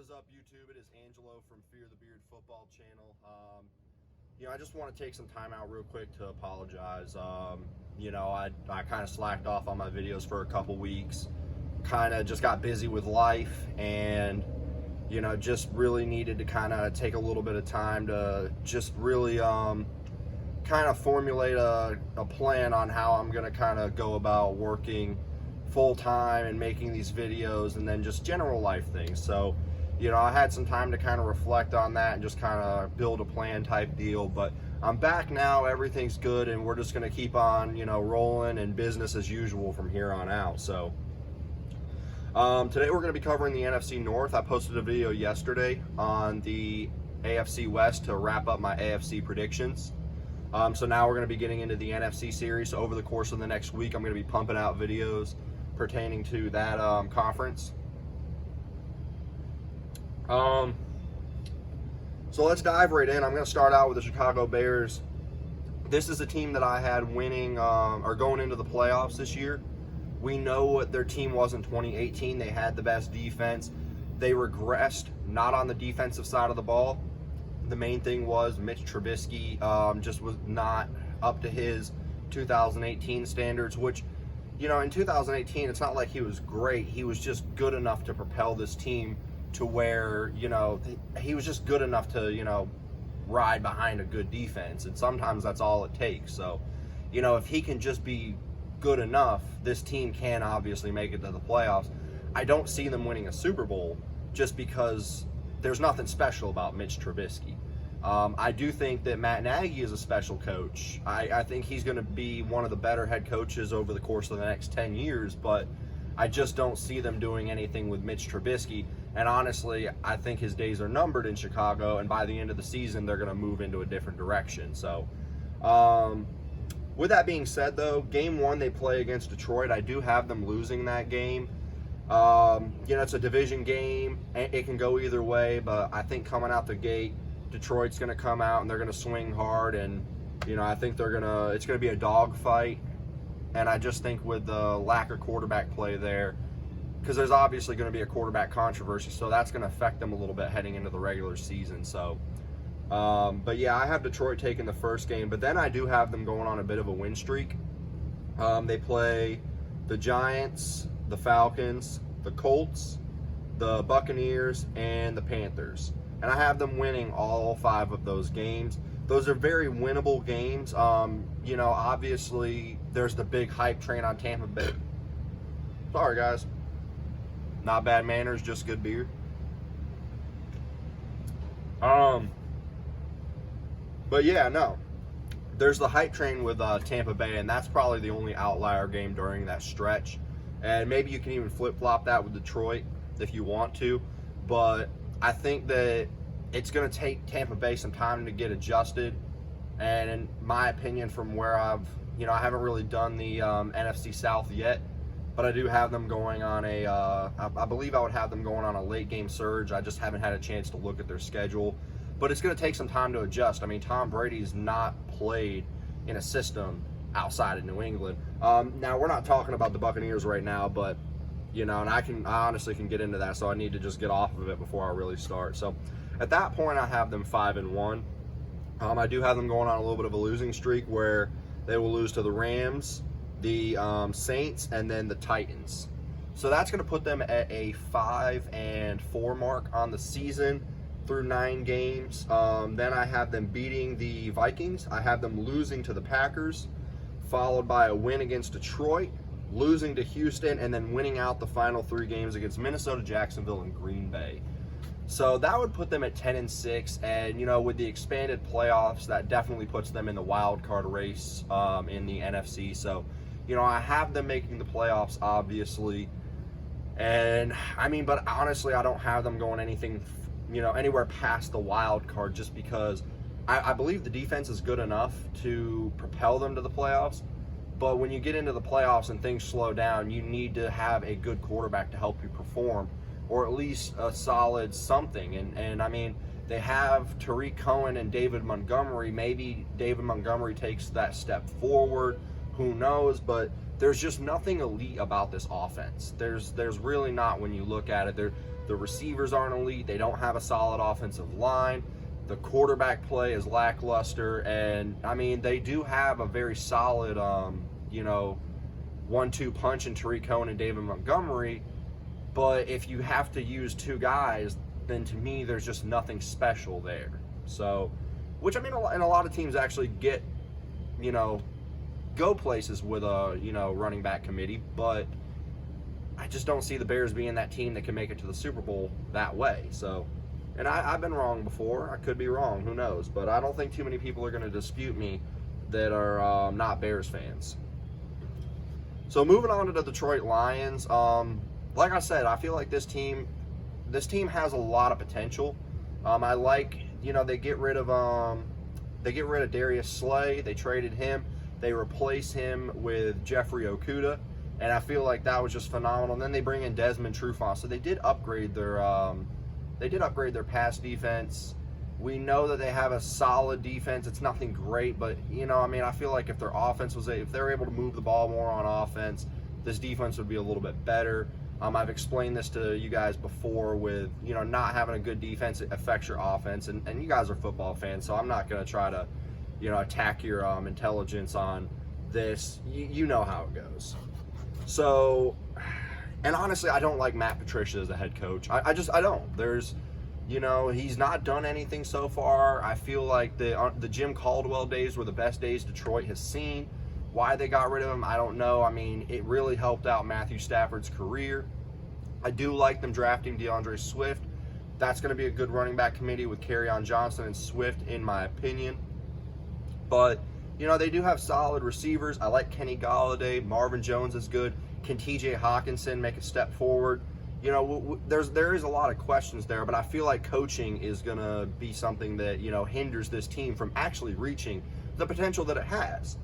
is up, YouTube? It is Angelo from Fear the Beard Football Channel. I just want to take some time out real quick to apologize. I kind of slacked off on my videos for a couple weeks. Kind of just got busy with life and, just really needed to kind of take a little bit of time to just really kind of formulate a plan on how I'm going to kind of go about working full-time and making these videos, and then just general life things. So I had some time to kind of reflect on that and just kind of build a plan type deal, but I'm back now. Everything's good, and we're just going to keep on rolling and business as usual from here on out. So today we're going to be covering the NFC North. I posted a video yesterday on the AFC West to wrap up my AFC predictions. So now we're going to be getting into the NFC series. So over the course of the next week, I'm going to be pumping out videos pertaining to that conference. So let's dive right in. I'm going to start out with the Chicago Bears. This is a team that I had winning or going into the playoffs this year. We know what their team was in 2018. They had the best defense. They regressed, not on the defensive side of the ball. The main thing was Mitch Trubisky just was not up to his 2018 standards, which, in 2018, it's not like he was great. He was just good enough to propel this team to where, he was just good enough to, ride behind a good defense. And sometimes that's all it takes. So, if he can just be good enough, this team can obviously make it to the playoffs. I don't see them winning a Super Bowl just because there's nothing special about Mitch Trubisky. I do think that Matt Nagy is a special coach. I think he's going to be one of the better head coaches over the course of the next 10 years, but I just don't see them doing anything with Mitch Trubisky. And honestly, I think his days are numbered in Chicago, and by the end of the season, they're going to move into a different direction. So, with that being said, though, game one, they play against Detroit. I do have them losing that game. It's a division game. It can go either way, but I think coming out the gate, Detroit's going to come out and they're going to swing hard, and I think it's going to be a dogfight. And I just think with the lack of quarterback play there, because there's obviously going to be a quarterback controversy, so that's going to affect them a little bit heading into the regular season. So, but yeah, I have Detroit taking the first game, but then I do have them going on a bit of a win streak. They play the Giants, the Falcons, the Colts, the Buccaneers, and the Panthers. And I have them winning all 5 of those games. Those are very winnable games. Obviously, there's the big hype train on Tampa Bay. Sorry, guys. Not bad manners, just good beer. But yeah, no. There's the hype train with Tampa Bay, and that's probably the only outlier game during that stretch. And maybe you can even flip-flop that with Detroit if you want to. But I think that it's going to take Tampa Bay some time to get adjusted. And in my opinion, from where I haven't really done the NFC South yet, but I do have them going on I believe I would have them going on a late game surge. I just haven't had a chance to look at their schedule. But it's going to take some time to adjust. I mean, Tom Brady's not played in a system outside of New England. Now, we're not talking about the Buccaneers right now, but, and I honestly can get into that, so I need to just get off of it before I really start. So, at that point, I have them 5-1. I do have them going on a little bit of a losing streak where they will lose to the Rams, the Saints, and then the Titans. So that's going to put them at a 5-4 mark on the season through 9 games. Then I have them beating the Vikings. I have them losing to the Packers, followed by a win against Detroit, losing to Houston, and then winning out the final 3 games against Minnesota, Jacksonville, and Green Bay. So that would put them at 10-6, and with the expanded playoffs, that definitely puts them in the wild card race in the NFC. So, I have them making the playoffs, obviously, and but honestly, I don't have them going anywhere past the wild card, just because I believe the defense is good enough to propel them to the playoffs. But when you get into the playoffs and things slow down, you need to have a good quarterback to help you perform, or at least a solid something. And they have Tariq Cohen and David Montgomery. Maybe David Montgomery takes that step forward. Who knows? But there's just nothing elite about this offense. There's really not when you look at it. The receivers aren't elite. They don't have a solid offensive line. The quarterback play is lackluster. And, I mean, they do have a very solid, 1-2 punch in Tariq Cohen and David Montgomery. But if you have to use two guys, then to me, there's just nothing special there. So, which, I mean, and a lot of teams actually get, go places with a, running back committee. But I just don't see the Bears being that team that can make it to the Super Bowl that way. So, and I've been wrong before. I could be wrong. Who knows? But I don't think too many people are going to dispute me that are not Bears fans. So moving on to the Detroit Lions. Like I said, I feel like this team has a lot of potential. I like, they get rid of Darius Slay. They traded him. They replace him with Jeffrey Okudah, and I feel like that was just phenomenal. And then they bring in Desmond Trufant. So they did upgrade their pass defense. We know that they have a solid defense. It's nothing great, but I feel like if their offense if they were able to move the ball more on offense, this defense would be a little bit better. I've explained this to you guys before with, not having a good defense affects your offense, and you guys are football fans, so I'm not going to try to, attack your intelligence on this. You know how it goes. So, and honestly, I don't like Matt Patricia as a head coach. I don't. There's, he's not done anything so far. I feel like the Jim Caldwell days were the best days Detroit has seen. Why they got rid of him, I don't know. I mean, it really helped out Matthew Stafford's career. I do like them drafting DeAndre Swift. That's going to be a good running back committee with Kerryon Johnson and Swift, in my opinion. But, they do have solid receivers. I like Kenny Golladay. Marvin Jones is good. Can TJ Hawkinson make a step forward? There is a lot of questions there, but I feel like coaching is going to be something that, hinders this team from actually reaching the potential that it has.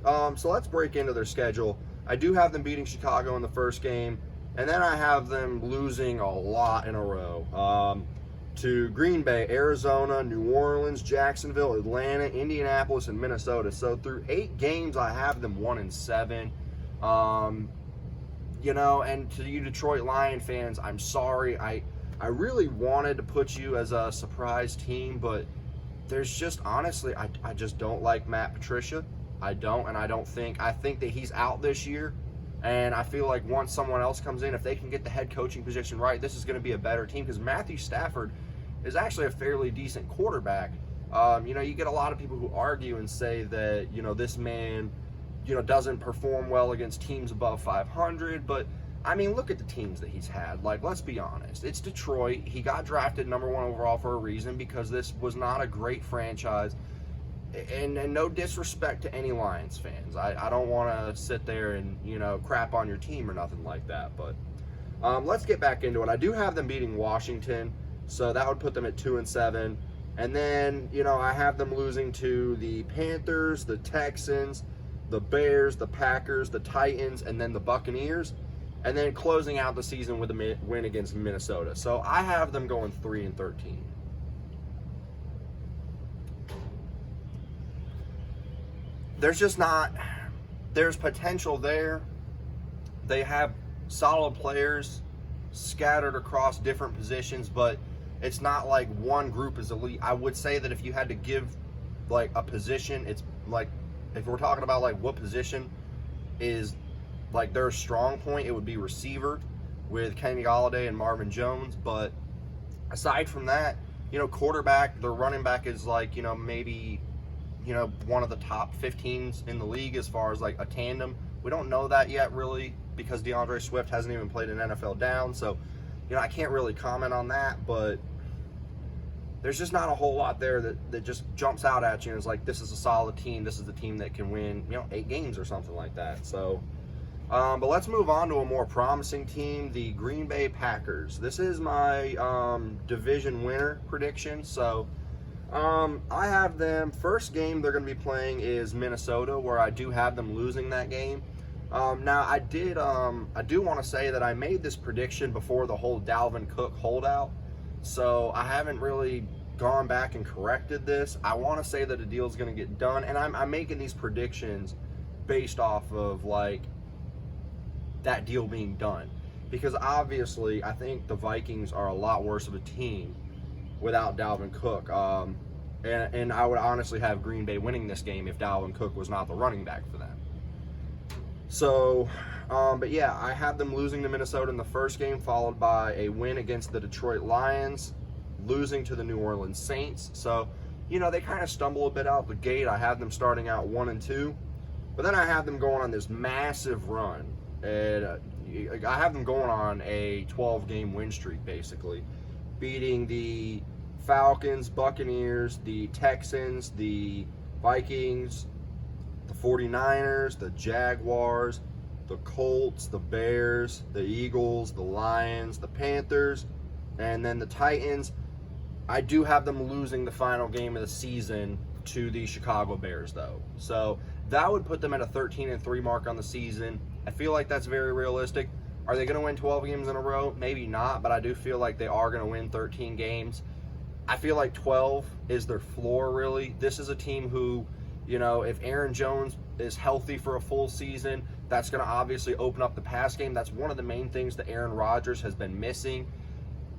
So let's break into their schedule. I do have them beating Chicago in the first game, and then I have them losing a lot in a row. To Green Bay, Arizona, New Orleans, Jacksonville, Atlanta, Indianapolis, and Minnesota. So through 8 games, I have them 1-7. And to you Detroit Lion fans, I'm sorry. I really wanted to put you as a surprise team, but there's just, honestly, I just don't like Matt Patricia. I think that he's out this year, and I feel like once someone else comes in, if they can get the head coaching position right, this is going to be a better team, because Matthew Stafford is actually a fairly decent quarterback. You get a lot of people who argue and say that, this man, doesn't perform well against teams above 500, but I mean, look at the teams that he's had. Like, let's be honest. It's Detroit. He got drafted #1 overall for a reason, because this was not a great franchise. And no disrespect to any Lions fans. I don't want to sit there and, crap on your team or nothing like that. But let's get back into it. I do have them beating Washington, so that would put them at 2-7. And then, I have them losing to the Panthers, the Texans, the Bears, the Packers, the Titans, and then the Buccaneers. And then closing out the season with a win against Minnesota. So I have them going 3-13. There's potential there. They have solid players scattered across different positions, but it's not like one group is elite. I would say that if you had to give like a position, it's like, if we're talking about like what position is like their strong point, it would be receiver with Kenny Golladay and Marvin Jones. But aside from that, quarterback, their running back is like, maybe, one of the top 15s in the league as far as like a tandem. We don't know that yet really, because DeAndre Swift hasn't even played an NFL down. So, I can't really comment on that, but there's just not a whole lot there that just jumps out at you and is like, this is a solid team. This is the team that can win, 8 games or something like that. So, but let's move on to a more promising team, the Green Bay Packers. This is my division winner prediction. So, I have them, first game they're going to be playing is Minnesota, where I do have them losing that game. Now, I do want to say that I made this prediction before the whole Dalvin Cook holdout, so I haven't really gone back and corrected this. I want to say that a deal is going to get done, and I'm making these predictions based off of, like, that deal being done. because obviously I think the Vikings are a lot worse of a team without Dalvin Cook. And I would honestly have Green Bay winning this game if Dalvin Cook was not the running back for them. So, but yeah, I have them losing to Minnesota in the first game, followed by a win against the Detroit Lions, losing to the New Orleans Saints. So, you know, they kind of stumble a bit out the gate. I have them starting out 1-2, but then I have them going on this massive run. And I have them going on a 12-game win streak, basically, beating the Falcons, Buccaneers, the Texans, the Vikings, the 49ers, the Jaguars, the Colts, the Bears, the Eagles, the Lions, the Panthers, and then the Titans. I do have them losing the final game of the season to the Chicago Bears, though. So that would put them at a 13-3 mark on the season. I feel like that's very realistic. Are they going to win 12 games in a row? Maybe not, but I do feel like they are going to win 13 games. I feel like 12 is their floor, really. This is a team who, you know, if Aaron Jones is healthy for a full season, that's going to obviously open up the pass game. That's one of the main things that Aaron Rodgers has been missing.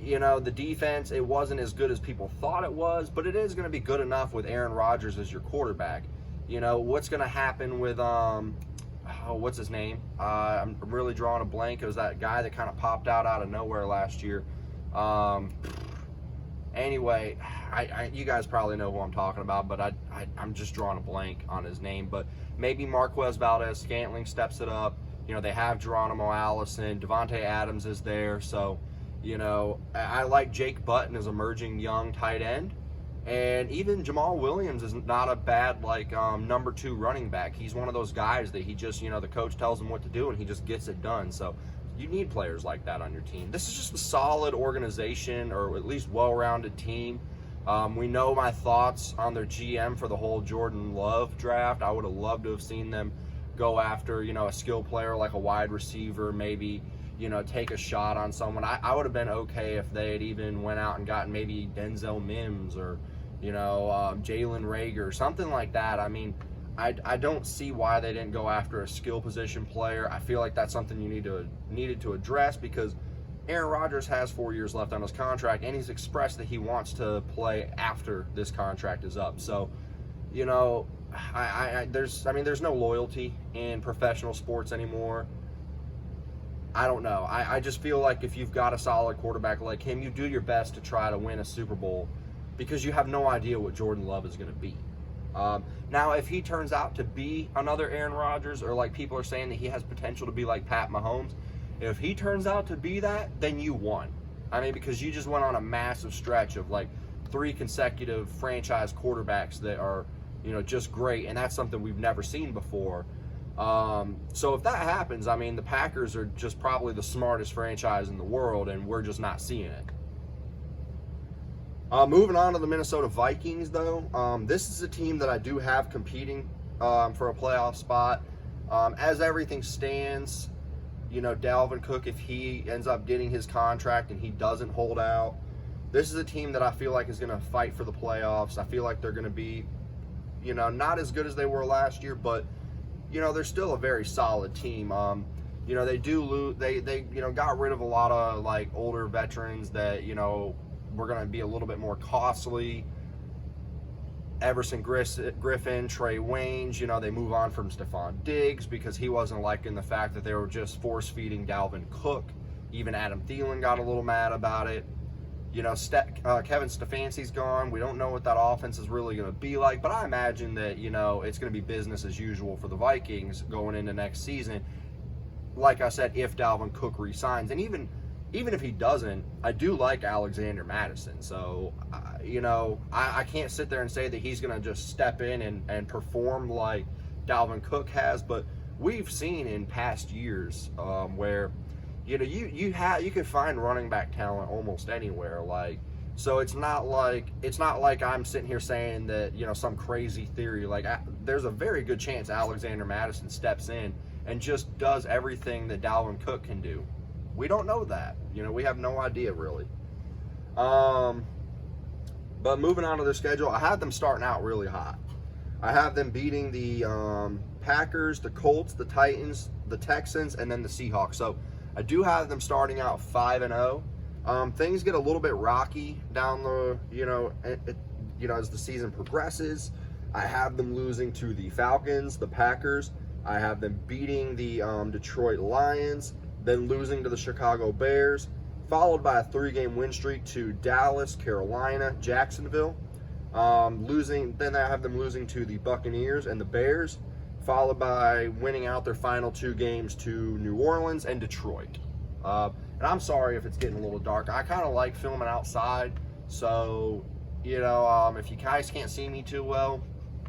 You know, the defense, it wasn't as good as people thought it was, but it is going to be good enough with Aaron Rodgers as your quarterback. You know, what's going to happen with, what's his name? I'm really drawing a blank. It was that guy that kind of popped out of nowhere last year. Anyway, you guys probably know who I'm talking about, but I'm just drawing a blank on his name. But maybe Marquez Valdez-Scantling steps it up. You know, they have Geronimo Allison. Devontae Adams is there. So, you know, I like Jake Button as emerging young tight end. And even Jamal Williams is not a bad, like, number 2 running back. He's one of those guys that he just, you know, the coach tells him what to do and he just gets it done. So you need players like that on your team. This is just a solid organization, or at least well-rounded team. We know my thoughts on their GM for the whole Jordan Love draft. I would have loved to have seen them go after, you know, a skill player like a wide receiver, maybe, you know, take a shot on someone. I would have been okay if they had even went out and gotten maybe Denzel Mims or, you know, Jalen Reagor, something like that. I mean, I don't see why they didn't go after a skill position player. I feel like that's something you needed to address, because Aaron Rodgers has 4 years left on his contract, and he's expressed that he wants to play after this contract is up. So, you know, there's no loyalty in professional sports anymore. I don't know. I just feel like if you've got a solid quarterback like him, you do your best to try to win a Super Bowl, because you have no idea what Jordan Love is going to be. Now, if he turns out to be another Aaron Rodgers, or like people are saying that he has potential to be like Pat Mahomes, if he turns out to be that, then you won. I mean, because you just went on a massive stretch of like 3 consecutive franchise quarterbacks that are, you know, just great, and that's something we've never seen before. So if that happens, I mean, the Packers are just probably the smartest franchise in the world, and we're just not seeing it. Moving on to the Minnesota Vikings, though, this is a team that I do have competing for a playoff spot. As everything stands, you know, Dalvin Cook, if he ends up getting his contract and he doesn't hold out, this is a team that I feel like is going to fight for the playoffs. I feel like they're going to be, you know, not as good as they were last year, but, you know, they're still a very solid team. You know, they do lose. They you know, got rid of a lot of like older veterans that, you know, were going to be a little bit more costly. Everson Griffin, Trey Waynes, you know, they move on from Stephon Diggs because he wasn't liking the fact that they were just force-feeding Dalvin Cook. Even Adam Thielen got a little mad about it. You know, Kevin Stefanski's gone. We don't know what that offense is really going to be like, but I imagine that, you know, it's going to be business as usual for the Vikings going into next season. Like I said, if Dalvin Cook re-signs, and even if he doesn't, I do like Alexander Mattison. So, you know, I can't sit there and say that he's going to just step in and perform like Dalvin Cook has, but we've seen in past years where, you know, you can find running back talent almost anywhere. Like, so it's not like I'm sitting here saying that, you know, some crazy theory. Like, there's a very good chance Alexander Mattison steps in and just does everything that Dalvin Cook can do. We don't know that. You know, we have no idea, really. But moving on to their schedule, I have them starting out really hot. I have them beating the Packers, the Colts, the Titans, the Texans, and then the Seahawks. So I do have them starting out 5-0. Things get a little bit rocky down the, as the season progresses. I have them losing to the Falcons, the Packers. I have them beating the Detroit Lions, then losing to the Chicago Bears, followed by a 3-game win streak to Dallas, Carolina, Jacksonville. Then I have them losing to the Buccaneers and the Bears, followed by winning out their final 2 games to New Orleans and Detroit. And I'm sorry if it's getting a little dark. I kind of like filming outside, so, if you guys can't see me too well,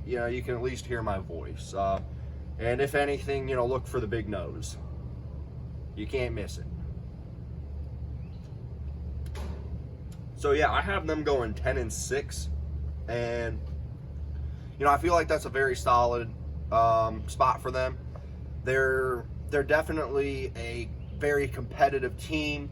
you can at least hear my voice. And if anything, look for the big nose. You can't miss it. So yeah, I have them going 10-6, and I feel like that's a very solid spot for them. They're definitely a very competitive team.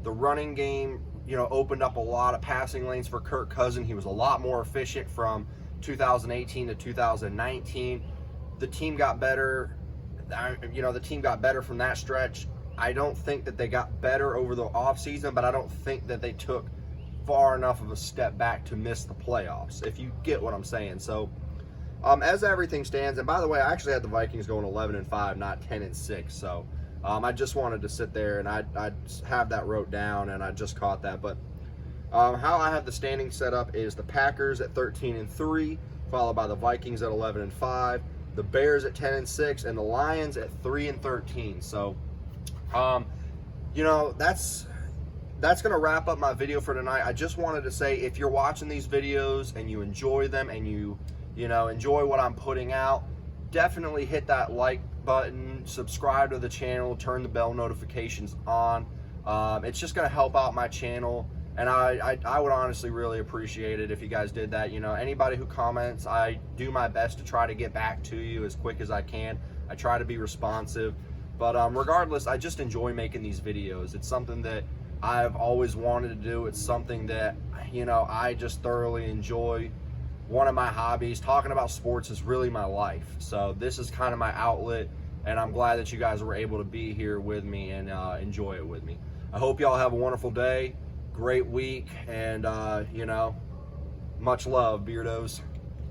The running game, opened up a lot of passing lanes for Kirk Cousins. He was a lot more efficient from 2018 to 2019. The team got better. The team got better from that stretch. I don't think that they got better over the offseason, but I don't think that they took far enough of a step back to miss the playoffs, if you get what I'm saying. So, as everything stands, and by the way, I actually had the Vikings going 11-5, not 10-6. So, I just wanted to sit there and I have that wrote down, and I just caught that. But how I have the standings set up is the Packers at 13-3, followed by the Vikings at 11-5, the Bears at 10-6, and the Lions at 3-13. So, that's going to wrap up my video for tonight. I just wanted to say, if you're watching these videos and you enjoy them and you enjoy what I'm putting out, definitely hit that like button, subscribe to the channel, turn the bell notifications on. It's just going to help out my channel, and I would honestly really appreciate it if you guys did that. Anybody who comments, I do my best to try to get back to you as quick as I can. I try to be responsive, but regardless, I just enjoy making these videos. It's something that I've always wanted to do. It's something that, I just thoroughly enjoy. One of my hobbies, talking about sports, is really my life. So this is kind of my outlet, and I'm glad that you guys were able to be here with me and enjoy it with me. I hope y'all have a wonderful day, great week, and, much love, Beardos.